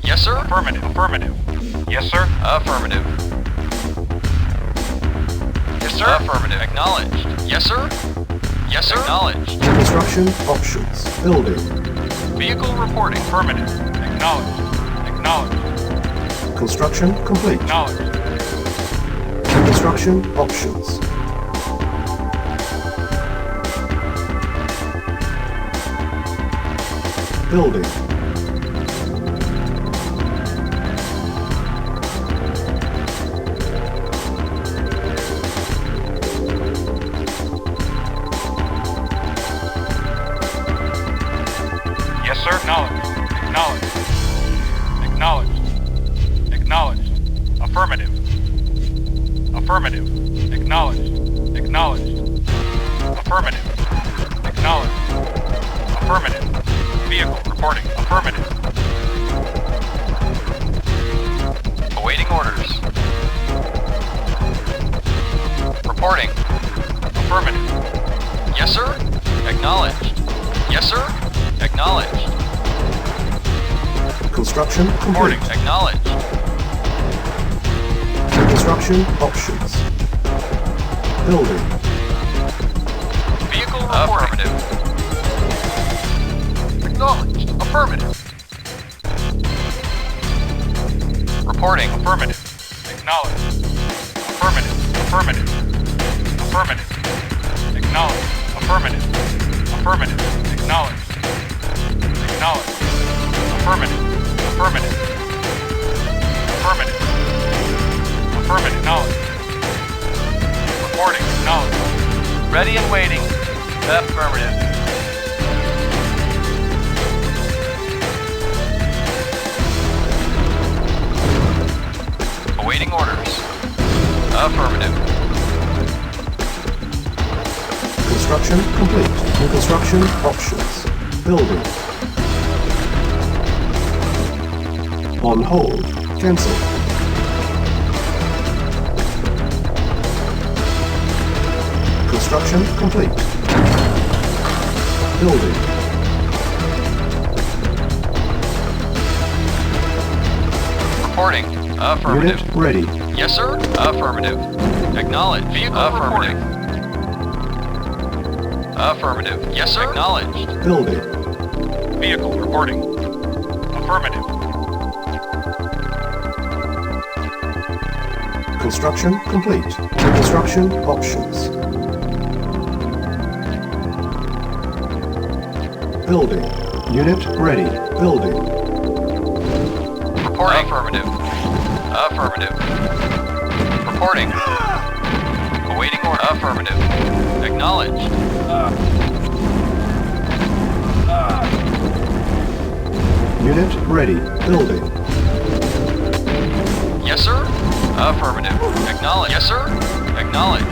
Yes, sir. Affirmative. Affirmative. Yes, sir. Affirmative. Yes, sir. Affirmative. Acknowledged. Yes, sir. Yes, sir. Acknowledged. Construction options. Building. Vehicle reporting. Affirmative. Acknowledged. Acknowledged. Construction complete. Acknowledged. Construction options. Building. Yes, sir. Acknowledged. Acknowledged. Acknowledged. Acknowledged. Affirmative. Affirmative. Acknowledged. Acknowledged. Affirmative. Acknowledged. Affirmative. Vehicle reporting. Affirmative. Awaiting orders. Reporting. Affirmative. Yes, sir. Acknowledged. Yes, sir. Acknowledged. Construction Reporting. complete. Acknowledged. Construction options. Building. Vehicle reporting. Affirmative. Acknowledged. Affirmative. Reporting. Affirmative. Acknowledged. Affirmative. Affirmative. Affirmative. Acknowledged. Affirmative. Affirmative. Acknowledged. Acknowledged. Affirmative. Affirmative. Affirmative. Affirmative. Acknowledged. Reporting. Acknowledged. Ready and waiting. Affirmative. Awaiting orders. Affirmative. Construction complete. New construction options. Building. On hold. Cancel. Construction complete. Building. Reporting. Affirmative. Unit ready. Yes, sir. Affirmative. Acknowledge. Vehicle affirmative. Affirmative. Yes, sir. Acknowledged. Building. Vehicle reporting. Affirmative. Construction complete. New construction options. Building. Unit ready. Building. Reporting. Affirmative. Affirmative. Reporting. Awaiting order. Affirmative. Acknowledged. Unit ready. Building. Yes, sir. Affirmative. Acknowledged. Yes, sir. Acknowledged.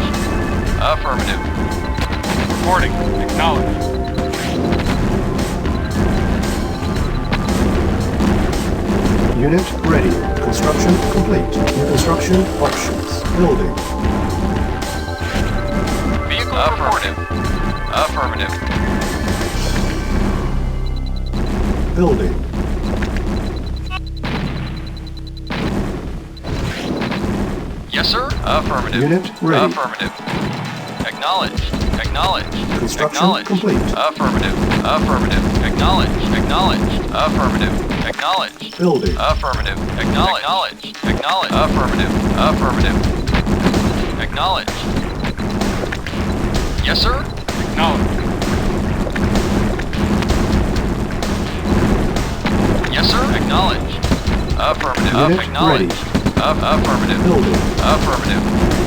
Affirmative. Reporting. Acknowledged. Unit ready. Construction complete. New construction options. Building. Vehicle affirmative. Affirmative. Building. Yes, sir. Affirmative. Unit ready. Affirmative. Acknowledged. Acknowledged. Construction Acknowledged. complete. Affirmative. Affirmative. Acknowledged. Acknowledged. Affirmative. Acknowledged. Building. Affirmative. Acknowledged. Acknowledged. Affirmative. Affirmative. Acknowledged. Yes, sir. Acknowledged. Yes, sir. Acknowledged. Affirmative. Unit Acknowledged. Affirmative. Building. Affirmative.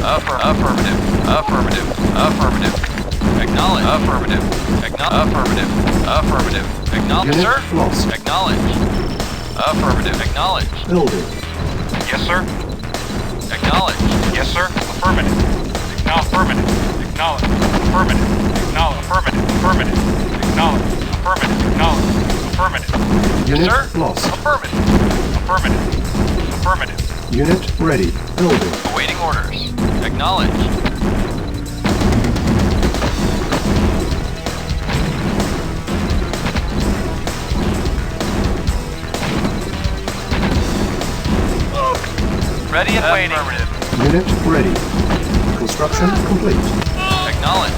Affirmative. Affirmative. Affirmative. Acknowledge. Affirmative. Affirmative. Affirmative. Acknowledge. Unit Sir? lost. Acknowledge. Affirmative. Acknowledge. Building. Yes, sir. Acknowledge. Yes, sir. Affirmative. Affirmative. Acknowledge. Affirmative. Acknowledge. Affirmative. Affirmative. Acknowledge. Affirmative. Acknowledge. Affirmative. Unit sir. lost. Affirmative. Affirmative. Affirmative. Unit ready. Building. Awaiting orders. Acknowledge. Ready and waiting. Affirmative. Unit ready. Construction complete. Acknowledge.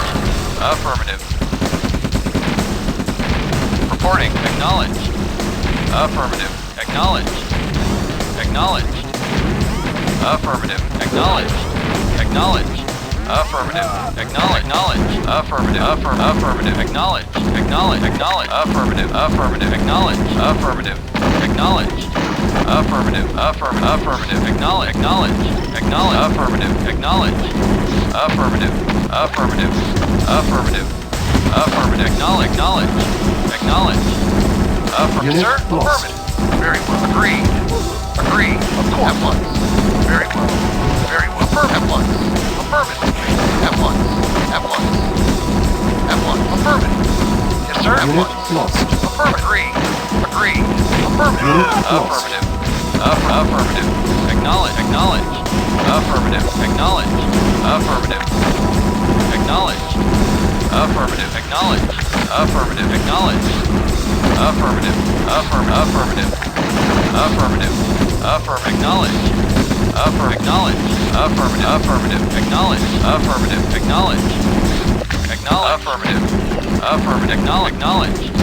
Affirmative. Reporting. Acknowledge. Affirmative. Acknowledge. Acknowledged. Affirmative. Acknowledged. Acknowledged. Affirmative. Acknowledge. Acknowledge. Affirmative. Affirmative. Acknowledge. Acknowledge. Acknowledge. Affirmative. Affirmative. Acknowledge. Affirmative. Acknowledge. Affirmative. Affirmative. Acknowledge. Acknowledge. Acknowledge. Affirmative. Acknowledge. Affirmative. Affirmative. Affirmative. Affirmative. Acknowledge. Acknowledge. Acknowledge. Affirmative. Unit Sir? lost. Affirmative. Very well. Agreed. Agreed. Of course. At once. Very well. Very well. Affirmative. At once. Affirmative. At once. At once. At once. Affirmative. Yes, sir. At Unit once. lost. Affirmative. Agreed. Agreed. Affirmative. Unit lost. Affirmative. Affirmative. Acknowledge. Acknowledge. Affirmative. Acknowledge. Affirmative. Acknowledge. Affirmative. Acknowledge. Affirmative. Acknowledge. Affirmative. Affirmative. Affirmative. Affirmative. Acknowledge. Acknowledge. Affirmative. Affirmative. Acknowledge. Affirmative. Acknowledge. Acknowledge. Affirmative. Affirmative. Acknowledge.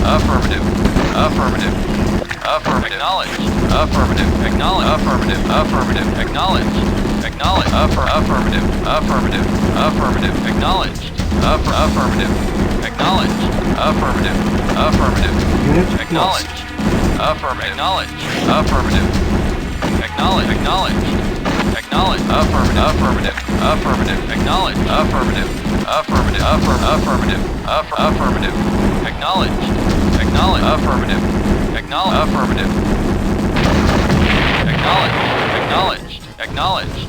Affirmative. Affirmative. Affirmative. Acknowledge. Affirmative. Acknowledge. Affirmative. Affirmative. Acknowledge. Acknowledge. Affirmative. Affirmative. Affirmative. Acknowledge. Affirmative. Acknowledge. Affirmative. Affirmative. Unit Acknowledge. lost. Affirmative. Acknowledge. Affirmative. Acknowledge. Acknowledge. Acknowledge. Affirmative. Affirmative. Affirmative. Acknowledge. Affirmative. Affirmative. Affirmative. Affirmative. Acknowledge. Acknowledge. Affirmative. Acknowledge. Affirmative. Acknowledge. Acknowledged. Acknowledged.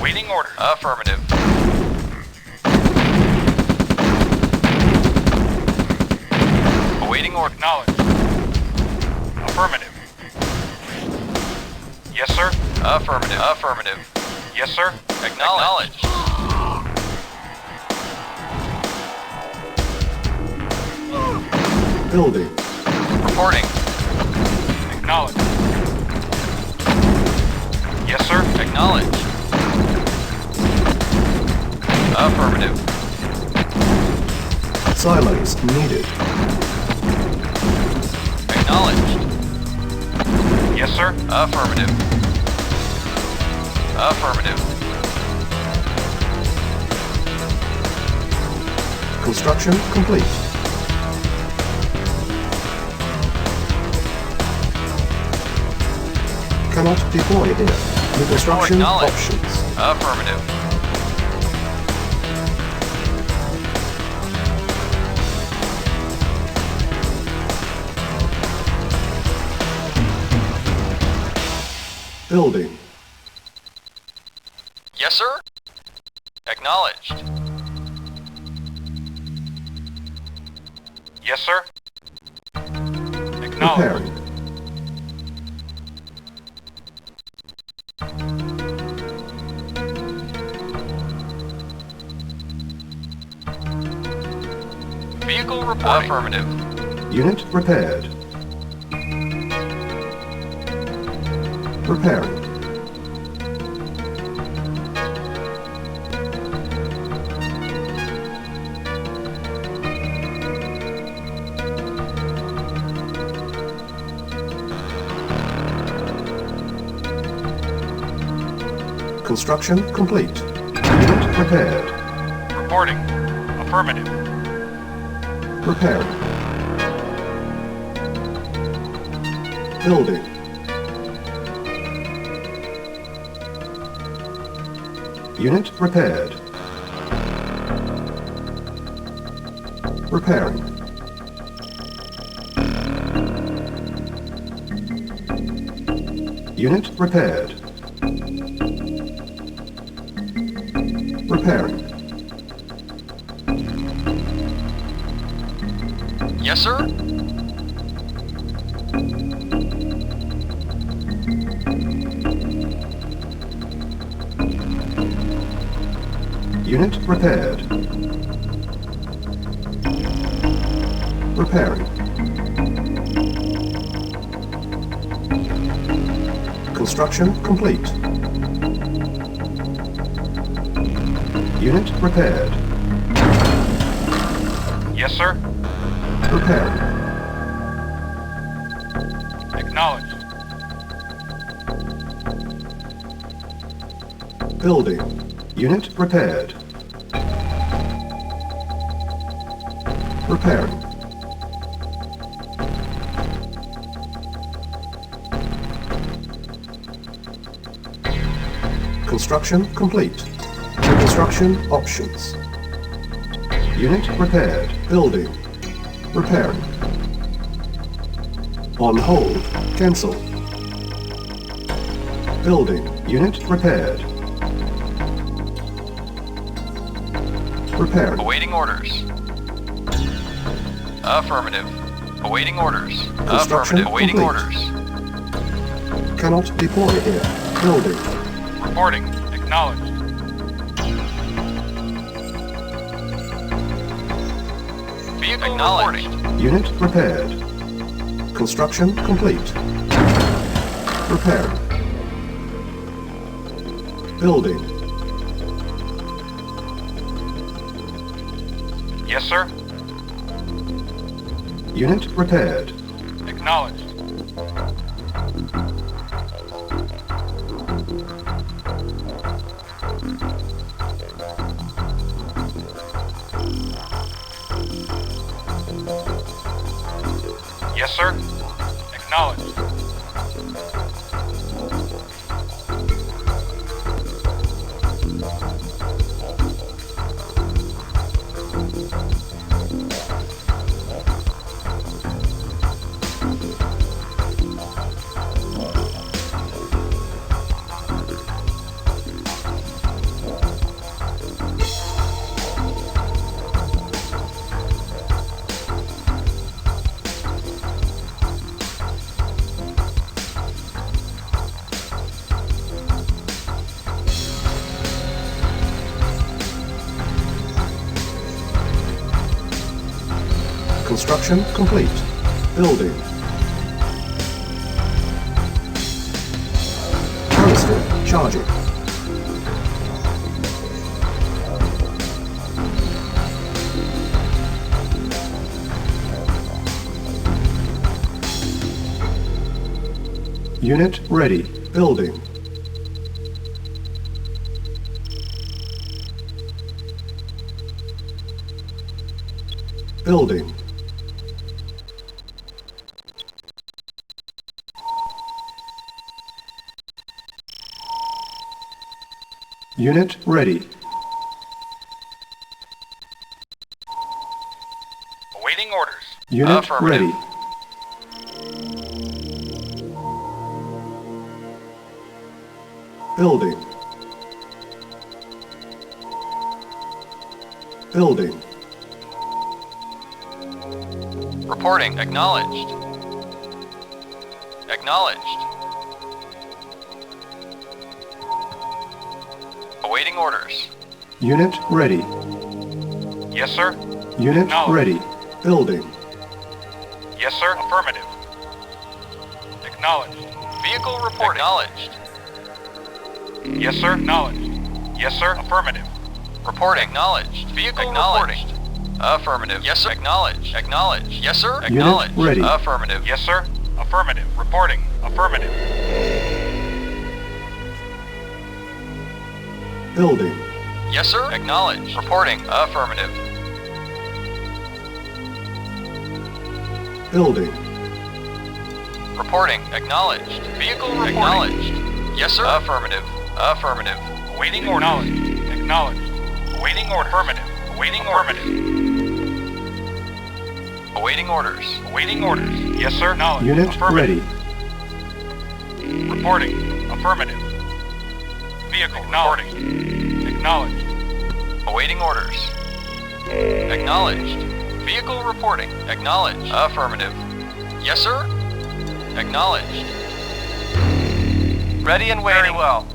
Waiting order. Affirmative. Awaiting order. Acknowledge. Affirmative. Yes, sir. Affirmative. Affirmative. Yes, sir. Acknowledge. Building. Reporting. Acknowledge. Yes, sir. Acknowledge. Affirmative. Silos needed. Acknowledged. Yes, sir. Affirmative. Affirmative. Construction complete. Cannot deploy here. New construction Acknowledged. options. Affirmative. Building. Yes, sir. Acknowledged. Yes, sir. Acknowledge. Preparing. Vehicle reporting. Affirmative. Unit repaired. Repairing. Construction complete. Unit repaired. Reporting. Affirmative. Repairing. Building. Unit repaired. Repairing. Unit repaired. Repairing. Yes, sir. Unit repaired. Repairing. Construction complete. Unit repaired. Yes, sir. Repairing. Acknowledged. Building. Unit repaired. Repairing. Construction complete. Construction options. Unit repaired. Building. Repairing. On hold. Cancel. Building. Unit repaired. Repairing. Awaiting orders. Affirmative. Awaiting orders. Construction Affirmative. Awaiting complete. orders. Cannot deploy here. Building. Reporting. Acknowledged. Vehicle acknowledged. Reporting. Unit repaired. Construction complete. Repairing. Building. Yes, sir. Unit repaired. Acknowledged. Yes, sir. Acknowledged. Construction complete. Building. Canister charging. Unit ready. Building. Building. Unit ready. Awaiting orders. Unit Affirmative. ready. Building. Building. Reporting. Acknowledged. Acknowledged. Awaiting orders. Unit ready. Yes, sir. Unit Acknowledged. ready. Building. Yes, sir. Affirmative. Acknowledged. Vehicle reporting. Acknowledged. Yes, sir. Acknowledged. Yes, sir. Affirmative. Reporting. Acknowledged. Vehicle reporting. Affirmative. Yes, sir. Acknowledged. Acknowledged. Yes, sir. Acknowledged. ready. Affirmative. Yes, sir. Affirmative. Reporting. Affirmative. Building. Yes, sir. Acknowledged. Reporting. Affirmative. Building. Reporting. Acknowledged. Vehicle reporting. Acknowledged. Yes, sir. Affirmative. Affirmative. Awaiting order. Acknowledged. Awaiting order. Affirmative. Awaiting order. Awaiting orders. Awaiting orders. Yes, sir. Acknowledged. Unit Affirmative. ready. Reporting. Affirmative. Vehicle reporting. Acknowledged. Awaiting orders. Acknowledged. Vehicle reporting. Acknowledged. Affirmative. Yes, sir. Acknowledged. Ready and waiting. Very well.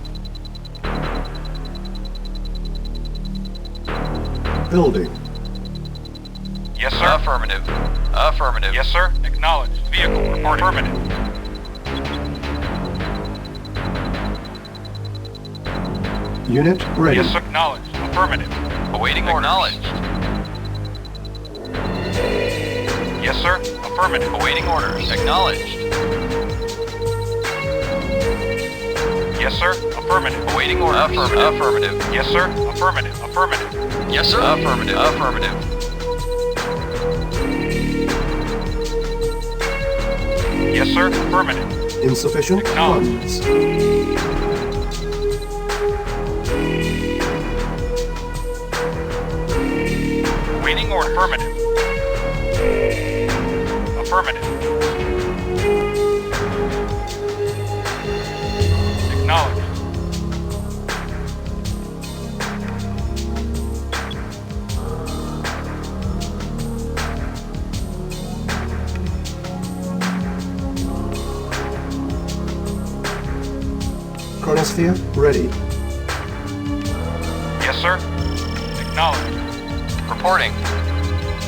Building. Yes, sir. Affirmative. Affirmative. Yes, sir. Acknowledged. Vehicle reporting. Affirmative. Unit ready. Yes, sir. Acknowledged. Affirmative. Awaiting orders. Acknowledged. Yes, sir. Affirmative. Awaiting orders. Acknowledged. Yes, sir. Affirmative. Awaiting orders. Affirmative. Affirmative. Yes, sir. Affirmative. Affirmative. Yes, sir. Affirmative. Affirmative. Yes, sir. Affirmative. Insufficient Acknowledged. funds. Waiting order. Affirmative. Affirmative. Acknowledged. Chronosphere ready. Yes, sir. Acknowledged. Reporting.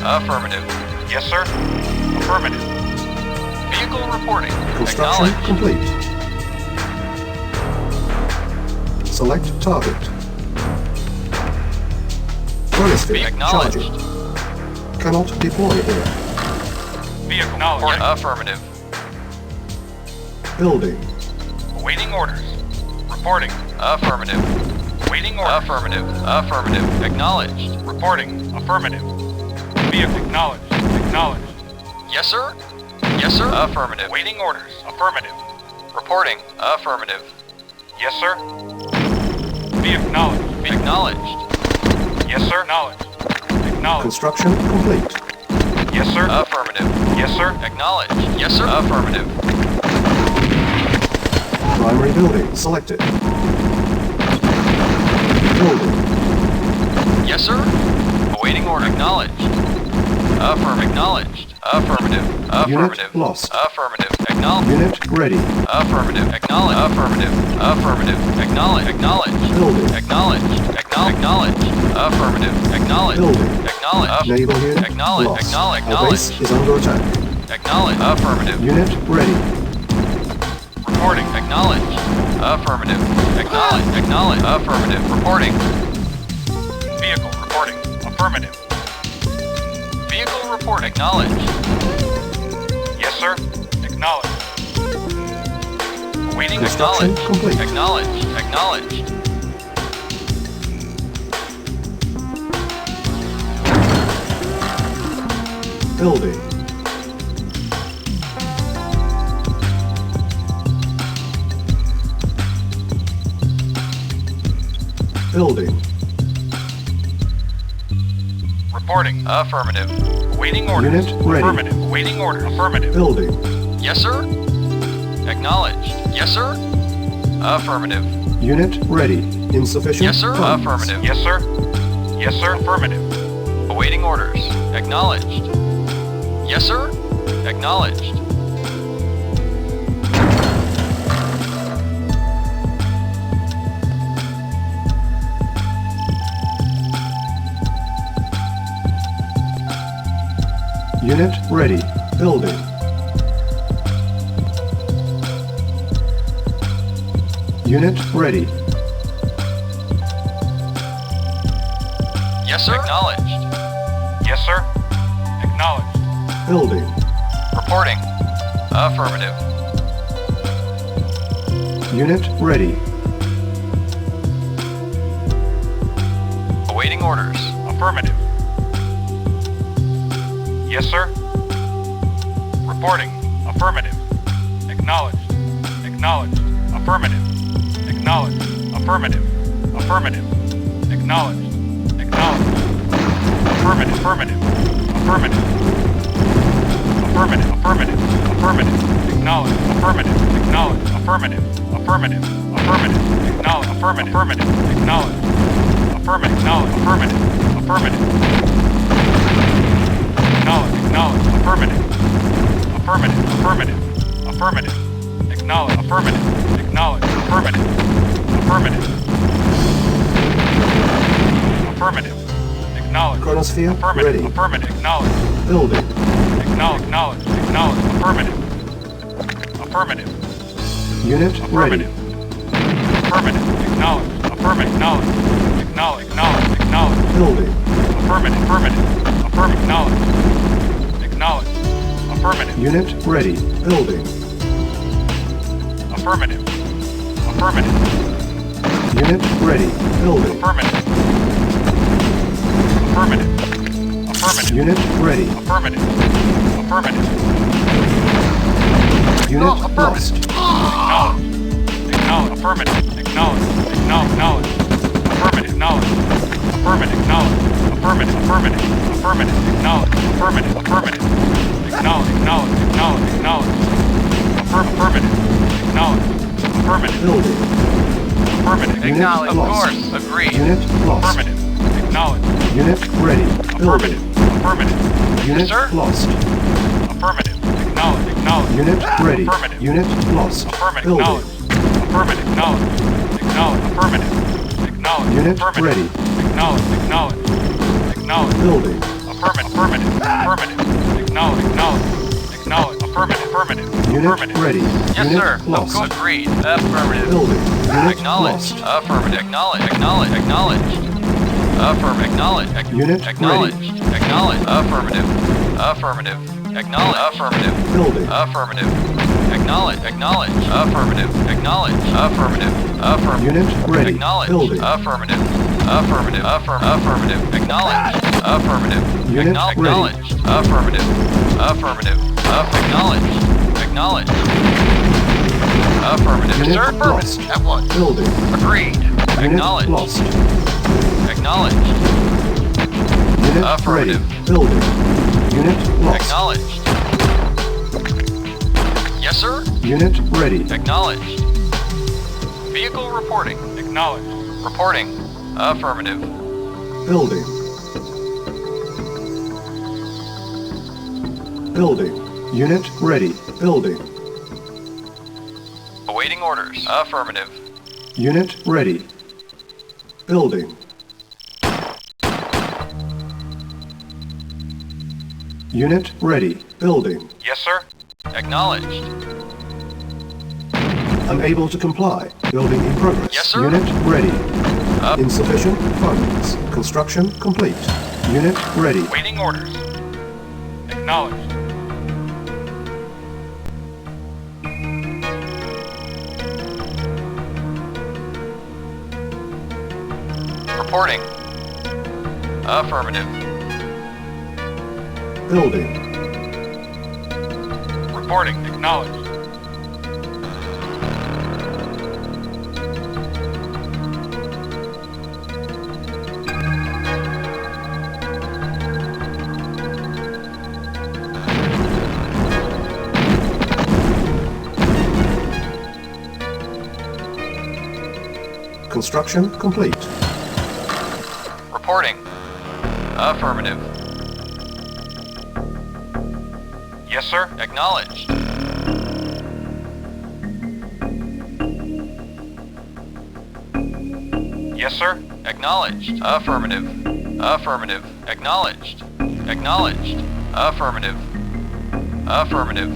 Affirmative. Yes, sir. Affirmative. Vehicle reporting. Construction Acknowledged. complete. Select target. Chronosphere Acknowledged. charging. Cannot deploy here. Vehicle acknowledged. Affirmative. Building. Awaiting orders. Reporting. Affirmative. Waiting orders. Affirmative. Affirmative. Acknowledged. Reporting. Affirmative. Vehicle acknowledged. Acknowledged. Yes, sir. Yes, sir. Affirmative. Waiting orders. Affirmative. Reporting. Affirmative. Yes, sir. Vehicle acknowledged. Acknowledged. Yes, sir. Acknowledged. Acknowledged. Construction complete. Yes, sir. Affirmative. Yes, sir. Acknowledged. Yes, sir. Affirmative. Primary building selected. Building. Yes, sir. Awaiting order. Acknowledged. Acknowledged. Affirmative. Affirmative. Unit lost. Affirmative. Acknowledged. Unit ready. Affirmative. Acknowledge. Affirmative. Affirmative. Acknowledge. Acknowledge. Building. Acknowledged. Acknowledge. Affirmative. Acknowledge. Building. Acknowledge. Naval unit Acknowledge. lost. Acknowledge. Our base is under attack. Acknowledge. Affirmative. Unit ready. Reporting. Acknowledge. Affirmative. Acknowledge. Acknowledge. Affirmative. Reporting. Vehicle reporting. Affirmative. Vehicle report. Acknowledge. Yes, sir. Acknowledged. Awaiting Construction Acknowledge. complete. Acknowledge. Acknowledge. Building. Building. reporting. Affirmative. Awaiting orders. Unit ready. Affirmative. Awaiting order. Affirmative. Building. Yes, sir. Acknowledged. Yes, sir. Affirmative. Unit ready. Insufficient Yes, sir. funds. Affirmative. Yes, sir. Yes, sir. Affirmative. Awaiting orders. Acknowledged. Yes, sir. Acknowledged. Unit ready. Building. Unit ready. Yes, sir. Acknowledged. Yes, sir. Acknowledged. Building. Reporting. Affirmative. Unit ready. Awaiting orders. Affirmative. Yes, sir. Reporting. Affirmative. Acknowledged. Acknowledged. Affirmative. Acknowledged. Affirmative. Affirmative. Acknowledged. Acknowledged. Affirmative. Affirmative. Affirmative. Affirmative. Affirmative. Affirmative. Acknowledge. Affirmative. Acknowledge. Affirmative. Affirmative. Affirmative. Acknowledge. Affirmative. Affirmative. Acknowledge. Affirmative. Acknowledge. Affirmative. Affirmative. Acknowledge. Acknowledge. Affirmative. Affirmative. Affirmative. Affirmative. Acknowledge. Affirmative. Acknowledge. Affirmative. Affirmative. Affirmative. Acknowledge. Chronosphere Affirmative. ready. Affirmative. Acknowledge. Building. Acknowledge. Acknowledge. Acknowledge. Affirmative. Affirmative. Unit ready. Affirmative. Affirmative. Acknowledge. Affirmative. Acknowledge. Acknowledge. Acknowledge. Acknowledge. Building. Affirmative. Affirmative. Affirmative. Acknowledge. Acknowledge. Affirmative. Unit ready. Building. Affirmative. Affirmative. Unit ready. Building. Affirmative. Affirmative. Affirmative. Unit ready. Affirmative. Affirmative. Unit affirmative. lost. Acknowledge. Acknowledge. Affirmative. Acknowledge. Acknowledge. Acknowledge. Affirmative. Acknowledge. Affirmative. Acknowledge. Affirmative. Affirmative. Affirmative. Acknowledge. Affirmative. Affirmative. Acknowledge. Acknowledge. Acknowledge. Acknowledge. Affirmative. Acknowledge. Affirmative. Building. Affirmative. Unit Acknowledge. Of lost. course. Agreed. Unit lost. Affirmative. Acknowledge. Unit ready. Building. Affirmative. Affirmative. Unit sir. lost. Affirmative. Acknowledge. Acknowledge. Unit ready. Affirmative. Unit lost. Affirmative. Building. Acknowledge. Affirmative. Acknowledge. Acknowledge. Affirmative. Acknowledge. Unit Affirmative. ready. Acknowledge. Acknowledge. Acknowledge. Building. Affirmative. Affirmative. Affirmative. Acknowledge. Acknowledge. Acknowledge. Affirmative. Affirmative. Unit Affirmative. ready. Yes, Unit sir. lost. Of course. Agreed. Affirmative. Building. Unit Acknowledged. lost. Affirmative. Acknowledge. Acknowledge. Acknowledged. Affirm. Acknowledge. Unit Acknowledged. Acknowledge. Affirmative. Affirmative. Acknowledge. Affirmative. Building. Affirmative. Acknowledge. Acknowledge. Affirmative. Acknowledge. Affirmative. Affirmative. Unit ready. Acknowledge. Building. Affirmative. Affirmative. Affirmative. Acknowledge. Affirmative. Unit Acknowledged. Affirmative. Affirmative. Acknowledged. Acknowledged. Affirmative. Unit Sir, lost. affirmative. At once. Building. Agreed. Unit Acknowledged. lost. Acknowledged. Unit Affirmative. ready. Building. Unit lost. Acknowledged. Yes, sir. Unit ready. Acknowledged. Vehicle reporting. Acknowledge. Reporting. Affirmative. Building. Building. Unit ready. Building. Awaiting orders. Affirmative. Unit ready. Building. Unit ready. Building. Yes, sir. Acknowledged. Unable to comply. Building in progress. Yes, sir. Unit ready. Up. Insufficient funds. Construction complete. Unit ready. Waiting orders. Acknowledged. Reporting. Affirmative. Building. Reporting. Acknowledged. Construction complete. Reporting. Affirmative. Yes, sir. Acknowledged. Yes, sir. Acknowledged. Affirmative. Affirmative. Acknowledged. Acknowledged. Affirmative. Affirmative.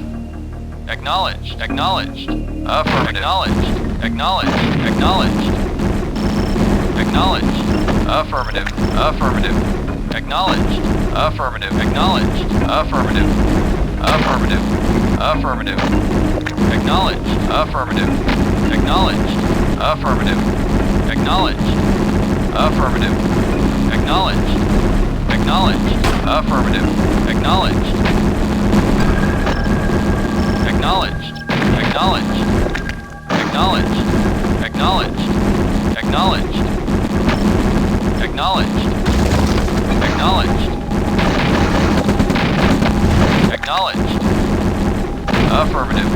Acknowledged. Acknowledged. Affirmative. Acknowledged. Acknowledged. Acknowledged. Acknowledged. Affirmative. Affirmative. Acknowledged. Affirmative. Acknowledged. Affirmative. Affirmative. Affirmative. Acknowledged. Affirmative. Acknowledged. Affirmative. Acknowledged. Affirmative. Acknowledged. Acknowledged. Affirmative. Acknowledged. Acknowledged. Affirmative.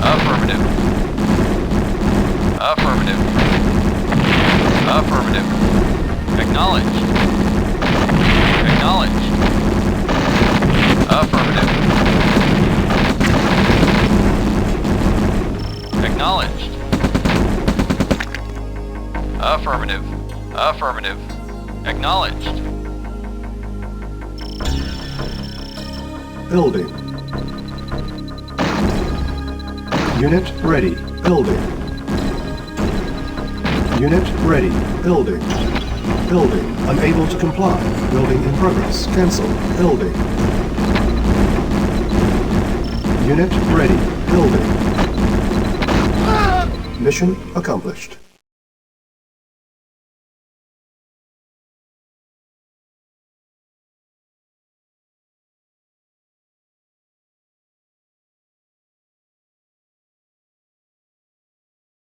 Affirmative. Affirmative. Affirmative. Acknowledged. Acknowledged. Affirmative. Acknowledged. Affirmative. Affirmative. Acknowledged. Building. Unit ready. Building. Unit ready. Building. Building. Unable to comply. Building in progress. Cancel. Building. Unit ready. Building. Mission accomplished.